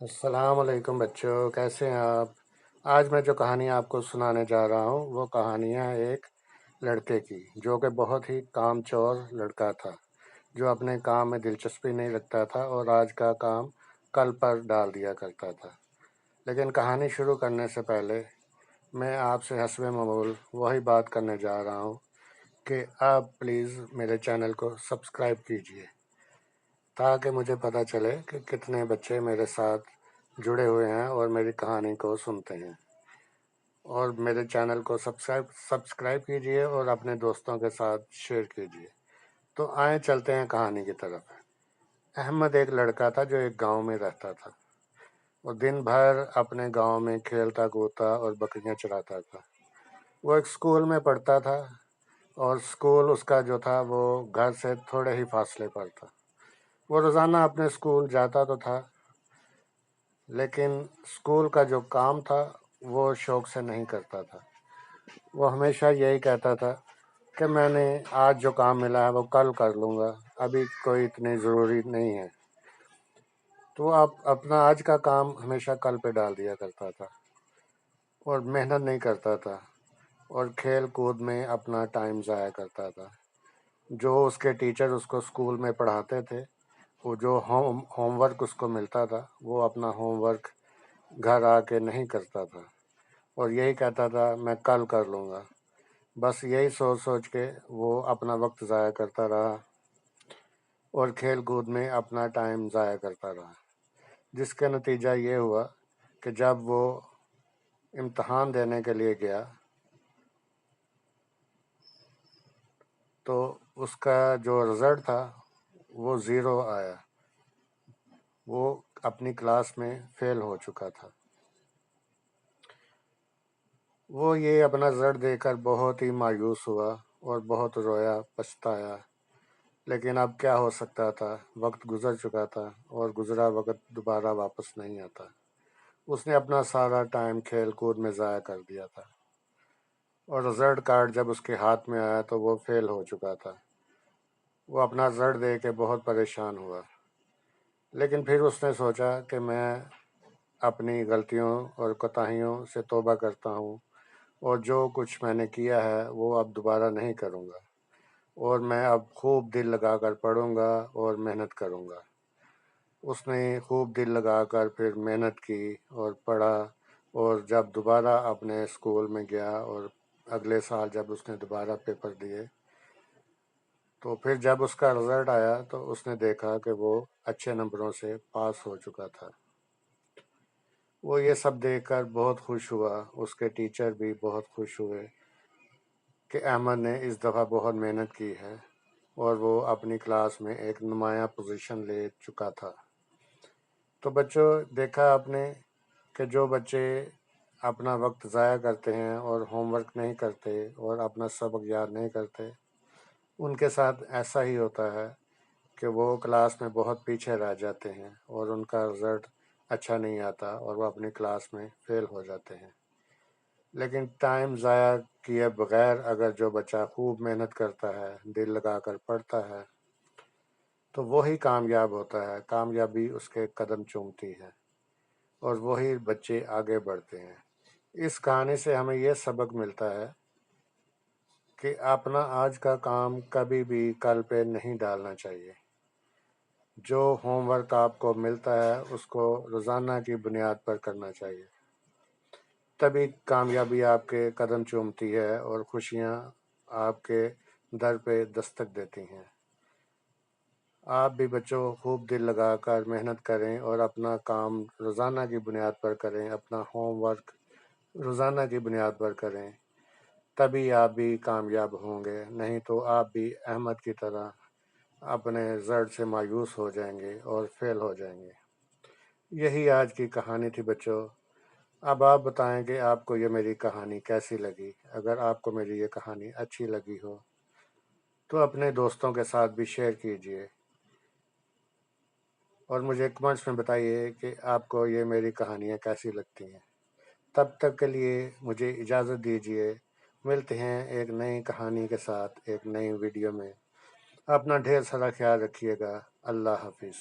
السلام علیکم بچوں، کیسے ہیں آپ؟ آج میں جو کہانی آپ کو سنانے جا رہا ہوں وہ کہانی ہے ایک لڑکے کی جو کہ بہت ہی کام چور لڑکا تھا، جو اپنے کام میں دلچسپی نہیں رکھتا تھا اور آج کا کام کل پر ڈال دیا کرتا تھا۔ لیکن کہانی شروع کرنے سے پہلے میں آپ سے حسب معمول وہی بات کرنے جا رہا ہوں کہ آپ پلیز میرے چینل کو سبسکرائب کیجئے تاکہ مجھے پتہ چلے کہ کتنے بچے میرے ساتھ جڑے ہوئے ہیں اور میری کہانی کو سنتے ہیں، اور میرے چینل کو سبسکرائب کیجئے اور اپنے دوستوں کے ساتھ شیئر کیجئے۔ تو آئیں چلتے ہیں کہانی کی طرف۔ احمد ایک لڑکا تھا جو ایک گاؤں میں رہتا تھا۔ وہ دن بھر اپنے گاؤں میں کھیلتا کودتا اور بکریاں چراتا تھا۔ وہ ایک اسکول میں پڑھتا تھا اور اسکول اس کا جو تھا وہ گھر سے تھوڑے ہی فاصلے پر تھا۔ وہ روزانہ اپنے اسکول جاتا تو تھا، لیکن اسکول کا جو کام تھا وہ شوق سے نہیں کرتا تھا۔ وہ ہمیشہ یہی کہتا تھا کہ میں نے آج جو کام ملا ہے وہ کل کر لوں گا، ابھی کوئی اتنی ضروری نہیں ہے۔ تو وہ اپنا آج کا کام ہمیشہ کل پہ ڈال دیا کرتا تھا اور محنت نہیں کرتا تھا اور کھیل کود میں اپنا ٹائم ضائع کرتا تھا۔ جو اس کے ٹیچر اس کو اسکول میں پڑھاتے تھے، وہ جو ہوم ورک اس کو ملتا تھا وہ اپنا ہوم ورک گھر آ کے نہیں کرتا تھا اور یہی کہتا تھا میں کل کر لوں گا۔ بس یہی سوچ سوچ کے وہ اپنا وقت ضائع کرتا رہا اور کھیل کود میں اپنا ٹائم ضائع کرتا رہا، جس کا نتیجہ یہ ہوا کہ جب وہ امتحان دینے کے لیے گیا تو اس کا جو رزلٹ تھا وہ 0 آیا۔ وہ اپنی کلاس میں فیل ہو چکا تھا۔ وہ یہ اپنا رزلٹ دیکھ کر بہت ہی مایوس ہوا اور بہت رویا پچھتایا، لیکن اب کیا ہو سکتا تھا، وقت گزر چکا تھا اور گزرا وقت دوبارہ واپس نہیں آتا۔ اس نے اپنا سارا ٹائم کھیل کود میں ضائع کر دیا تھا اور رزلٹ کارڈ جب اس کے ہاتھ میں آیا تو وہ فیل ہو چکا تھا۔ وہ اپنا رزلٹ دیکھ کے بہت پریشان ہوا، لیکن پھر اس نے سوچا کہ میں اپنی غلطیوں اور کوتاہیوں سے توبہ کرتا ہوں اور جو کچھ میں نے کیا ہے وہ اب دوبارہ نہیں کروں گا، اور میں اب خوب دل لگا کر پڑھوں گا اور محنت کروں گا۔ اس نے خوب دل لگا کر پھر محنت کی اور پڑھا، اور جب دوبارہ اپنے اسکول میں گیا اور اگلے سال جب اس نے دوبارہ پیپر دیے تو پھر جب اس کا رزلٹ آیا تو اس نے دیکھا کہ وہ اچھے نمبروں سے پاس ہو چکا تھا۔ وہ یہ سب دیکھ کر بہت خوش ہوا، اس کے ٹیچر بھی بہت خوش ہوئے کہ احمد نے اس دفعہ بہت محنت کی ہے اور وہ اپنی کلاس میں ایک نمایاں پوزیشن لے چکا تھا۔ تو بچوں، دیکھا آپ نے کہ جو بچے اپنا وقت ضائع کرتے ہیں اور ہوم ورک نہیں کرتے اور اپنا سبق یاد نہیں کرتے، ان کے ساتھ ایسا ہی ہوتا ہے کہ وہ کلاس میں بہت پیچھے رہ جاتے ہیں اور ان کا رزلٹ اچھا نہیں آتا اور وہ اپنی کلاس میں فیل ہو جاتے ہیں۔ لیکن ٹائم ضائع کیے بغیر اگر جو بچہ خوب محنت کرتا ہے، دل لگا کر پڑھتا ہے، تو وہی کامیاب ہوتا ہے، کامیابی اس کے قدم چومتی ہے اور وہی بچے آگے بڑھتے ہیں۔ اس کہانی سے ہمیں یہ سبق ملتا ہے کہ اپنا آج کا کام کبھی بھی کل پہ نہیں ڈالنا چاہیے۔ جو ہوم ورک آپ کو ملتا ہے اس کو روزانہ کی بنیاد پر کرنا چاہیے، تبھی کامیابی آپ کے قدم چومتی ہے اور خوشیاں آپ کے در پہ دستک دیتی ہیں۔ آپ بھی بچوں خوب دل لگا کر محنت کریں اور اپنا کام روزانہ کی بنیاد پر کریں، اپنا ہوم ورک روزانہ کی بنیاد پر کریں، تبھی آپ بھی کامیاب ہوں گے، نہیں تو آپ بھی احمد کی طرح اپنے رزلٹ سے مایوس ہو جائیں گے اور فیل ہو جائیں گے۔ یہی آج کی کہانی تھی بچوں۔ اب آپ بتائیں کہ آپ کو یہ میری کہانی کیسی لگی۔ اگر آپ کو میری یہ کہانی اچھی لگی ہو تو اپنے دوستوں کے ساتھ بھی شیئر کیجئے اور مجھے کمنٹس میں بتائیے کہ آپ کو یہ میری کہانیاں کیسی لگتی ہیں۔ تب تک کے لیے مجھے اجازت دیجیے، ملتے ہیں ایک نئی کہانی کے ساتھ ایک نئی ویڈیو میں۔ اپنا ڈھیر سارا خیال رکھیے گا۔ اللہ حافظ۔